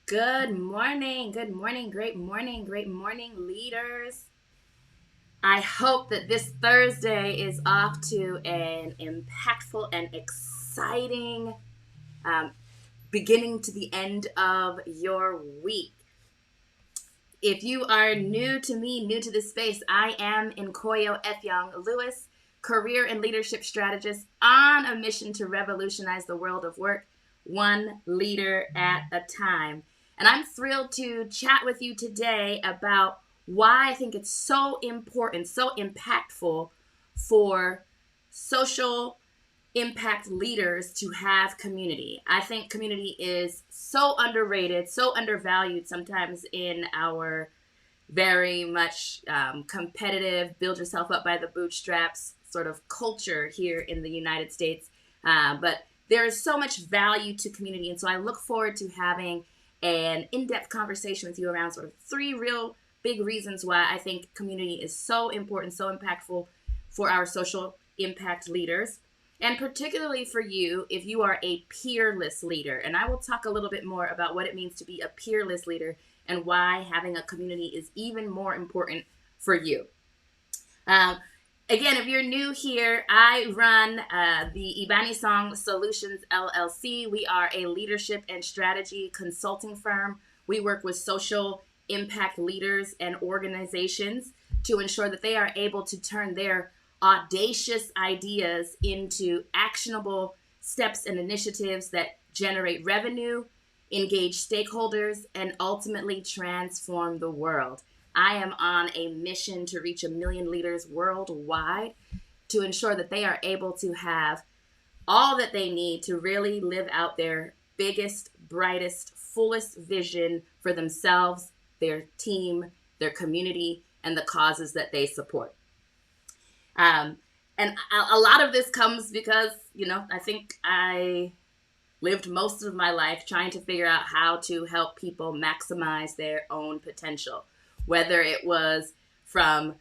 Good morning, great morning, leaders. I hope that this Thursday is off to an impactful and exciting um, beginning to the end of your week. If you are new to me, new to this space, I am Nkoyo Efyong Lewis, career and leadership strategist on a mission to revolutionize the world of work, one leader at a time. And I'm thrilled to chat with you today about why I think it's so important, so impactful for social impact leaders to have community. I think community is so underrated, so undervalued sometimes in our very much competitive, build yourself up by the bootstraps sort of culture here in the United States. But there is so much value to community. And so I look forward to having an in-depth conversation with you around sort of three real big reasons why I think community is so important, so impactful for our social impact leaders. And particularly for you, if you are a peerless leader. And I will talk a little bit more about what it means to be a peerless leader and why having a community is even more important for you. Um, Again, if you're new here, I run the Ibani Song Solutions LLC. We are a leadership and strategy consulting firm. We work with social impact leaders and organizations to ensure that they are able to turn their audacious ideas into actionable steps and initiatives that generate revenue, engage stakeholders, and ultimately transform the world. I am on a mission to reach 1 million leaders worldwide to ensure that they are able to have all that they need to really live out their biggest, brightest, fullest vision for themselves, their team, their community, and the causes that they support. Um, and a lot of this comes because, I think I lived most of my life trying to figure out how to help people maximize their own potential, whether it was from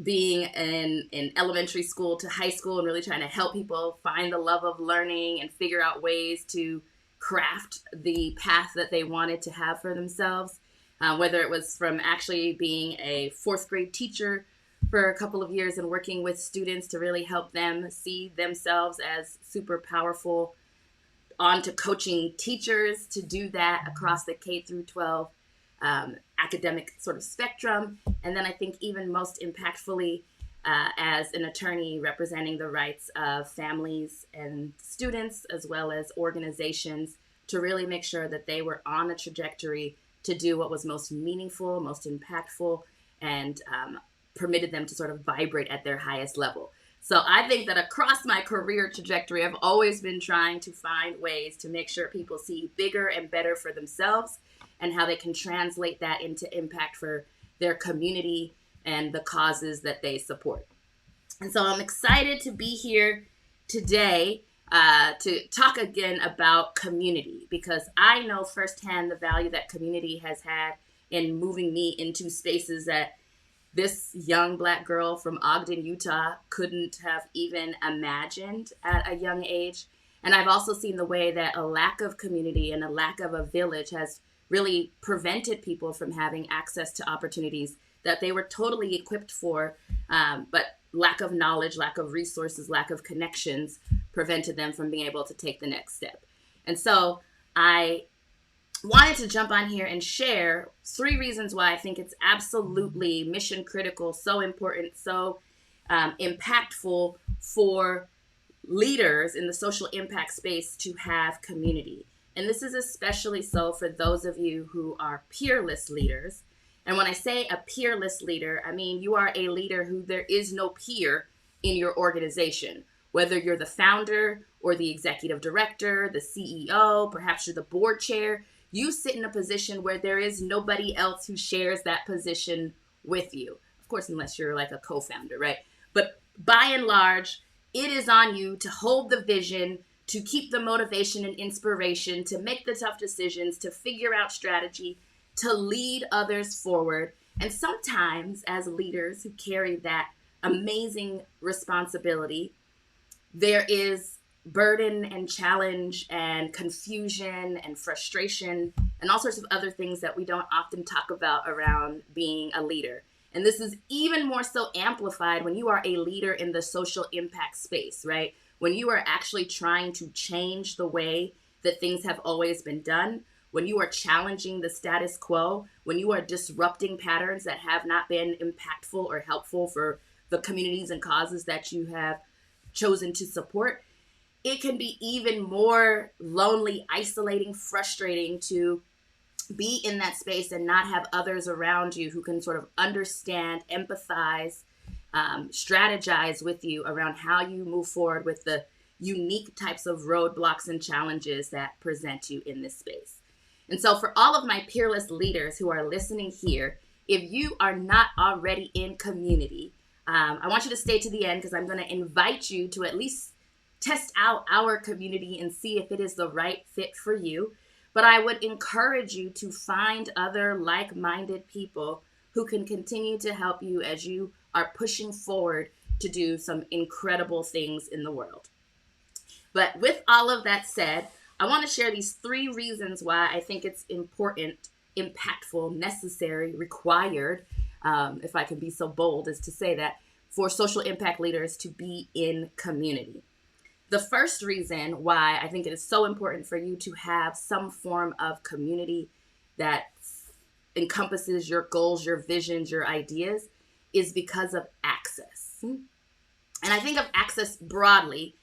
being in elementary school to high school and really trying to help people find the love of learning and figure out ways to craft the path that they wanted to have for themselves, whether it was from actually being a fourth grade teacher for a couple of years and working with students to really help them see themselves as super powerful, on to coaching teachers to do that across the K through 12 academic sort of spectrum. And then I think even most impactfully, as an attorney representing the rights of families and students, as well as organizations, to really make sure that they were on a trajectory to do what was most meaningful, most impactful, and permitted them to sort of vibrate at their highest level. So I think that across my career trajectory, I've always been trying to find ways to make sure people see bigger and better for themselves and how they can translate that into impact for their community and the causes that they support. And so I'm excited to be here today to talk again about community, because I know firsthand the value that community has had in moving me into spaces that this young Black girl from Ogden, Utah couldn't have even imagined at a young age. And I've also seen the way that a lack of community and a lack of a village has really prevented people from having access to opportunities that they were totally equipped for, but lack of knowledge, lack of resources, lack of connections prevented them from being able to take the next step. And so I wanted to jump on here and share 3 reasons why I think it's absolutely mission critical, so important, so impactful for leaders in the social impact space to have community. And this is especially so for those of you who are peerless leaders. And when I say a peerless leader, I mean you are a leader who there is no peer in your organization. Whether you're the founder or the executive director, the CEO, perhaps you're the board chair, you sit in a position where there is nobody else who shares that position with you. Of course, unless you're like a co-founder, right? But by and large, it is on you to hold the vision, to keep the motivation and inspiration, to make the tough decisions, to figure out strategy, to lead others forward. And sometimes as leaders who carry that amazing responsibility, there is burden and challenge and confusion and frustration and all sorts of other things that we don't often talk about around being a leader. And this is even more so amplified when you are a leader in the social impact space, right? When you are actually trying to change the way that things have always been done, when you are challenging the status quo, when you are disrupting patterns that have not been impactful or helpful for the communities and causes that you have chosen to support, it can be even more lonely, isolating, frustrating to be in that space and not have others around you who can sort of understand, empathize, strategize with you around how you move forward with the unique types of roadblocks and challenges that present you in this space. And so for all of my peerless leaders who are listening here, if you are not already in community, I want you to stay to the end because I'm going to invite you to at least test out our community and see if it is the right fit for you. But I would encourage you to find other like-minded people who can continue to help you as you are pushing forward to do some incredible things in the world. But with all of that said, I want to share these 3 reasons why I think it's important, impactful, necessary, required, if I can be so bold as to say that, for social impact leaders to be in community. The first reason why I think it is so important for you to have some form of community that encompasses your goals, your visions, your ideas is because of access. And I think of access broadly.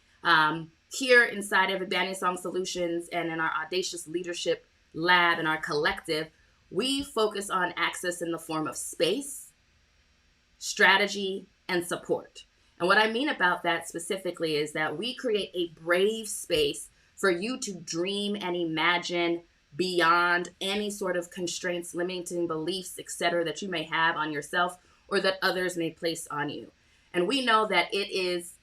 Here inside of Advanced Song Solutions and in our Audacious Leadership Lab and our collective, we focus on access in the form of space, strategy, and support. And what I mean about that specifically is that we create a brave space for you to dream and imagine beyond any sort of constraints, limiting beliefs, etc., that you may have on yourself or that others may place on you. And we know that it is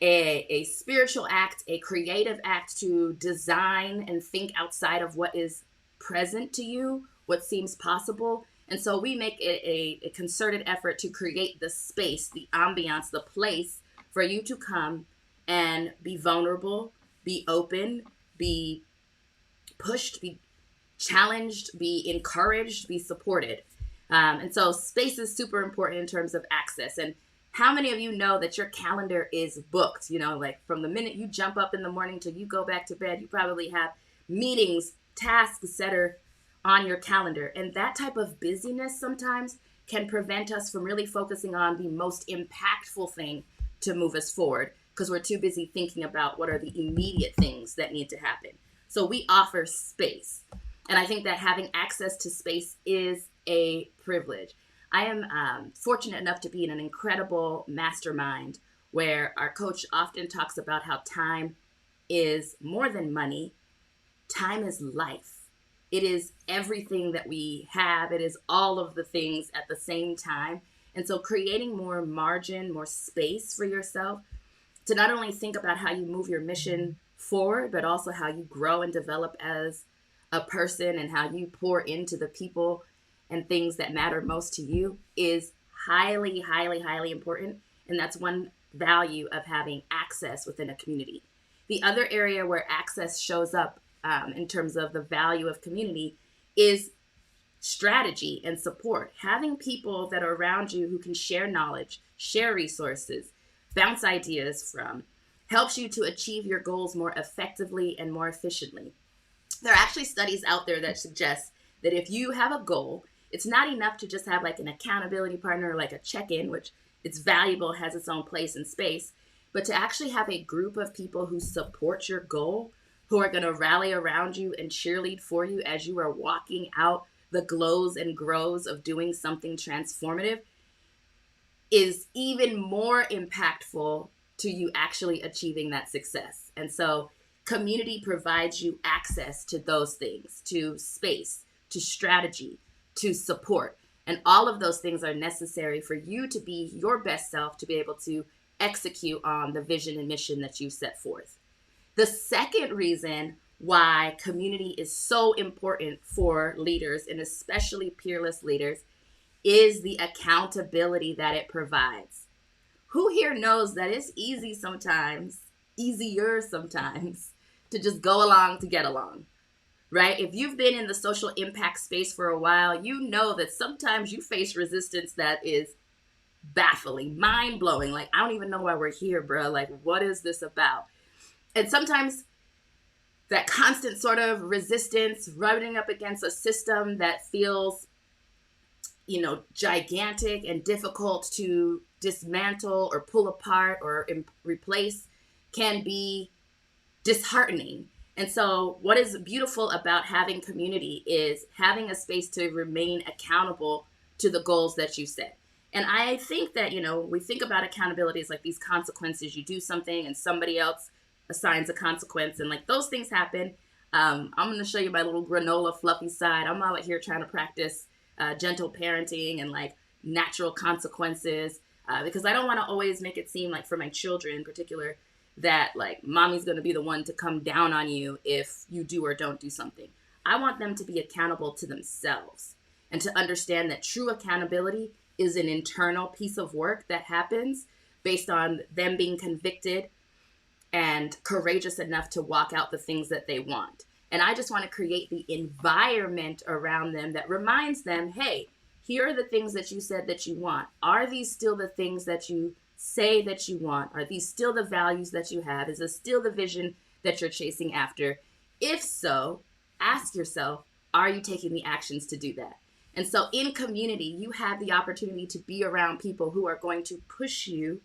a spiritual act, a creative act to design and think outside of what is present to you, what seems possible. And so we make a concerted effort to create the space, the ambiance, the place for you to come and be vulnerable, be open, be pushed, be challenged, be encouraged, be supported. And so space is super important in terms of access. And how many of you know that your calendar is booked? You know, like from the minute you jump up in the morning till you go back to bed, you probably have meetings, tasks that are on your calendar. And that type of busyness sometimes can prevent us from really focusing on the most impactful thing to move us forward because we're too busy thinking about what are the immediate things that need to happen. So we offer space. And I think that having access to space is a privilege. I am fortunate enough to be in an incredible mastermind where our coach often talks about how time is more than money. Time is life. It is everything that we have. It is all of the things at the same time. And so creating more margin, more space for yourself to not only think about how you move your mission forward, but also how you grow and develop as a person and how you pour into the people and things that matter most to you is highly, highly, highly important. And that's one value of having access within a community. The other area where access shows up in terms of the value of community is strategy and support. Having people that are around you who can share knowledge, share resources, bounce ideas from, helps you to achieve your goals more effectively and more efficiently. There are actually studies out there that suggest that if you have a goal, it's not enough to just have like an accountability partner, like a check-in, which it's valuable, has its own place and space, but to actually have a group of people who support your goal, who are going to rally around you and cheerlead for you as you are walking out the glows and grows of doing something transformative, is even more impactful to you actually achieving that success. And so community provides you access to those things, to space, to strategy, to support. And all of those things are necessary for you to be your best self, to be able to execute on the vision and mission that you set forth. The second reason why community is so important for leaders, and especially peerless leaders, is the accountability that it provides. Who here knows that it's easier sometimes, to just go along to get along? right? If you've been in the social impact space for a while, you know that sometimes you face resistance that is baffling, mind blowing. Like, I don't even know why we're here, bro. Like, what is this about? And sometimes that constant sort of resistance, rubbing up against a system that feels, gigantic and difficult to dismantle or pull apart or replace, can be disheartening. And so what is beautiful about having community is having a space to remain accountable to the goals that you set. And I think that, we think about accountability as like these consequences. You do something and somebody else assigns a consequence, and like those things happen. I'm going to show you my little granola fluffy side. I'm out here trying to practice gentle parenting and like natural consequences, because I don't want to always make it seem like, for my children in particular, that like mommy's going to be the one to come down on you if you do or don't do something. I want them to be accountable to themselves and to understand that true accountability is an internal piece of work that happens based on them being convicted and courageous enough to walk out the things that they want. And I just want to create the environment around them that reminds them, hey, here are the things that you said that you want. Are these still the things that you say that you want? Are these still the values that you have? Is this still the vision that you're chasing after? If so, ask yourself, are you taking the actions to do that? And so in community, you have the opportunity to be around people who are going to push you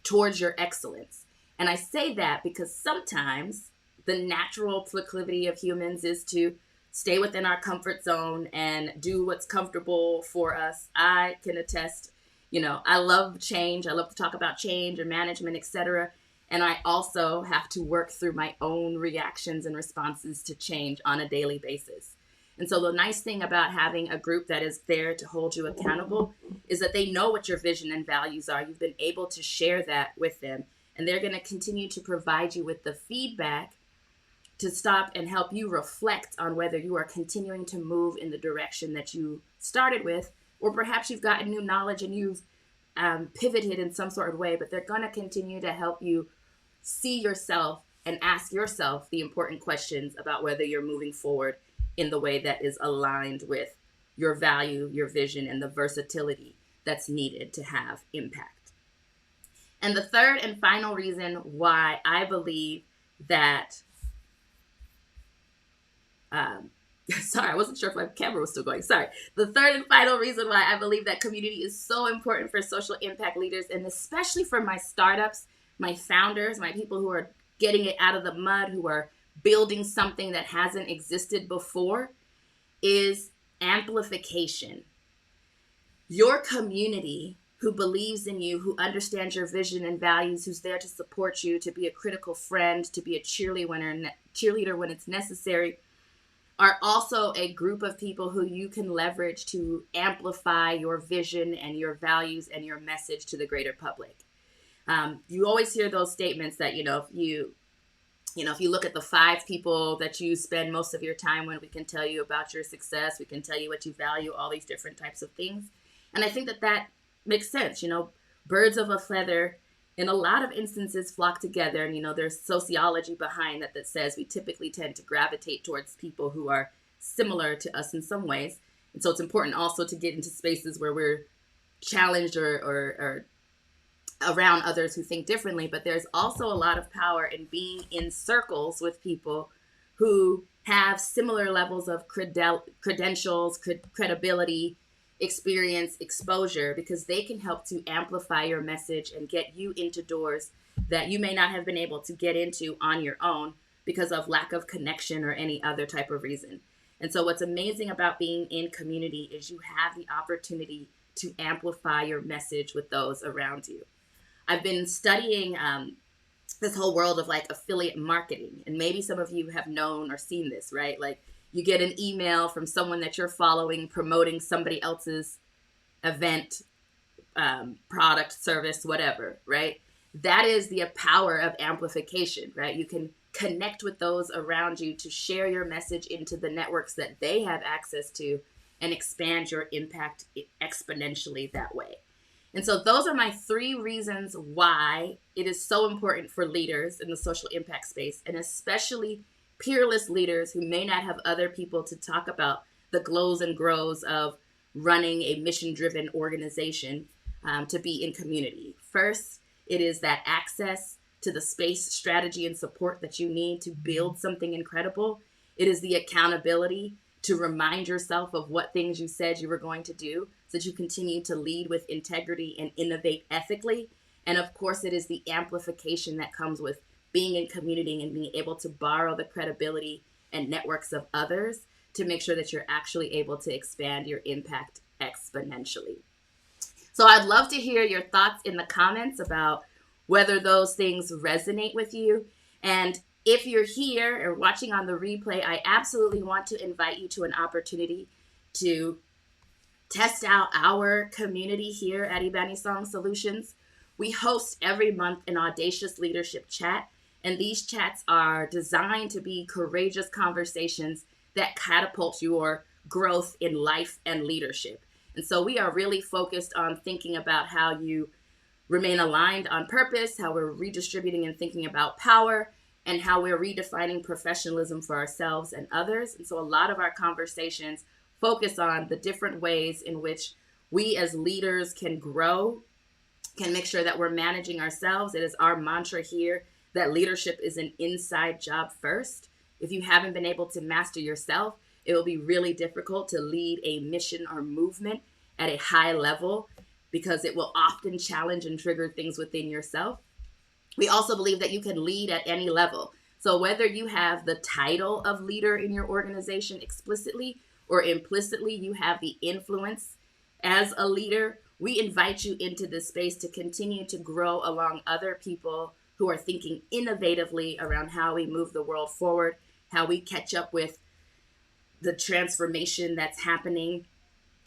towards your excellence. And I say that because sometimes the natural proclivity of humans is to stay within our comfort zone and do what's comfortable for us. I can attest, I love change. I love to talk about change or management, etc. And I also have to work through my own reactions and responses to change on a daily basis. And so the nice thing about having a group that is there to hold you accountable is that they know what your vision and values are. You've been able to share that with them, and they're going to continue to provide you with the feedback to stop and help you reflect on whether you are continuing to move in the direction that you started with, or perhaps you've gotten new knowledge and you've pivoted in some sort of way, but they're going to continue to help you see yourself and ask yourself the important questions about whether you're moving forward in the way that is aligned with your value, your vision, and the versatility that's needed to have impact. And the third and final reason why I believe that sorry, I wasn't sure if my camera was still going. Sorry. The third and final reason why I believe that community is so important for social impact leaders, and especially for my startups, my founders, my people who are getting it out of the mud, who are building something that hasn't existed before, is amplification. Your community who believes in you, who understands your vision and values, who's there to support you, to be a critical friend, to be a cheerleader when it's necessary, are also a group of people who you can leverage to amplify your vision and your values and your message to the greater public. You always hear those statements that, if you look at the 5 people that you spend most of your time with, we can tell you about your success. We can tell you what you value, all these different types of things. And I think that makes sense. Birds of a feather in a lot of instances flock together. And, there's sociology behind that says we typically tend to gravitate towards people who are similar to us in some ways. And so it's important also to get into spaces where we're challenged or around others who think differently. But there's also a lot of power in being in circles with people who have similar levels of credentials, credibility, experience, exposure, because they can help to amplify your message and get you into doors that you may not have been able to get into on your own because of lack of connection or any other type of reason. And so what's amazing about being in community is you have the opportunity to amplify your message with those around you. I've been studying this whole world of like affiliate marketing, and maybe some of you have known or seen this, right? Like, you get an email from someone that you're following promoting somebody else's event, product, service, whatever, right? That is the power of amplification, right? You can connect with those around you to share your message into the networks that they have access to and expand your impact exponentially that way. And so those are my 3 reasons why it is so important for leaders in the social impact space, and especially peerless leaders who may not have other people to talk about the glows and grows of running a mission-driven organization, to be in community. First, it is that access to the space, strategy, and support that you need to build something incredible. It is the accountability to remind yourself of what things you said you were going to do so that you continue to lead with integrity and innovate ethically. And of course, it is the amplification that comes with being in community and being able to borrow the credibility and networks of others to make sure that you're actually able to expand your impact exponentially. So I'd love to hear your thoughts in the comments about whether those things resonate with you. And if you're here or watching on the replay, I absolutely want to invite you to an opportunity to test out our community here at Ibani Song Solutions. We host every month an audacious leadership chat, and these chats are designed to be courageous conversations that catapult your growth in life and leadership. And so we are really focused on thinking about how you remain aligned on purpose, how we're redistributing and thinking about power, and how we're redefining professionalism for ourselves and others. And so a lot of our conversations focus on the different ways in which we as leaders can grow, can make sure that we're managing ourselves. It is our mantra here that leadership is an inside job first. If you haven't been able to master yourself, it will be really difficult to lead a mission or movement at a high level because it will often challenge and trigger things within yourself. We also believe that you can lead at any level. So whether you have the title of leader in your organization explicitly or implicitly, you have the influence as a leader, we invite you into this space to continue to grow along other people who are thinking innovatively around how we move the world forward, how we catch up with the transformation that's happening,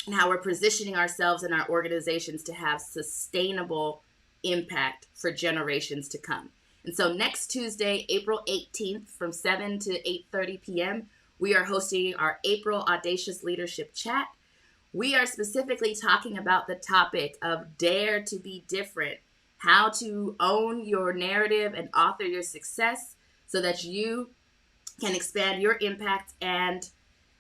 and how we're positioning ourselves and our organizations to have sustainable impact for generations to come. And so next Tuesday, April 18th, from 7 to 8:30 p.m., we are hosting our April Audacious Leadership Chat. We are specifically talking about the topic of dare to be different, how to own your narrative and author your success so that you can expand your impact and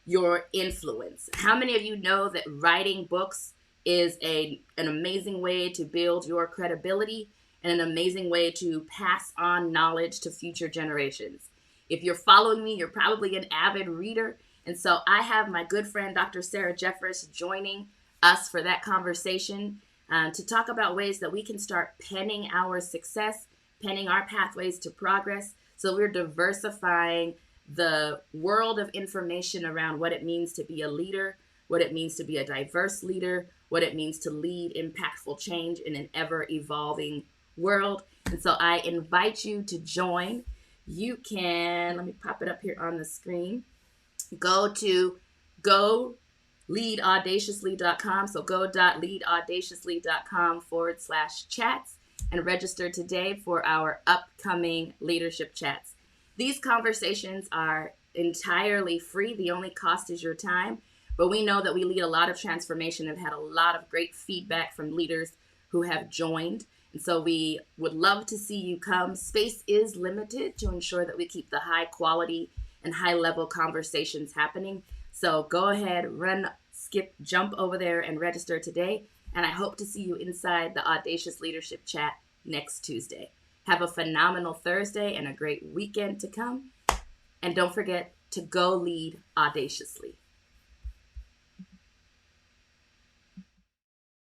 your influence. How many of you know that writing books is an amazing way to build your credibility and an amazing way to pass on knowledge to future generations? If you're following me, you're probably an avid reader. And so I have my good friend, Dr. Sarah Jeffress, joining us for that conversation to talk about ways that we can start penning our success, penning our pathways to progress. So we're diversifying the world of information around what it means to be a leader, what it means to be a diverse leader, what it means to lead impactful change in an ever-evolving world. And so I invite you to join. You can, let me pop it up here on the screen. Go to goleadaudaciously.com. So go.leadaudaciously.com/chats and register today for our upcoming leadership chats. These conversations are entirely free. The only cost is your time. But we know that we lead a lot of transformation and have had a lot of great feedback from leaders who have joined. And so we would love to see you come. Space is limited to ensure that we keep the high quality and high level conversations happening. So go ahead, run, skip, jump over there and register today. And I hope to see you inside the Audacious Leadership Chat next Tuesday. Have a phenomenal Thursday and a great weekend to come. And don't forget to go lead audaciously.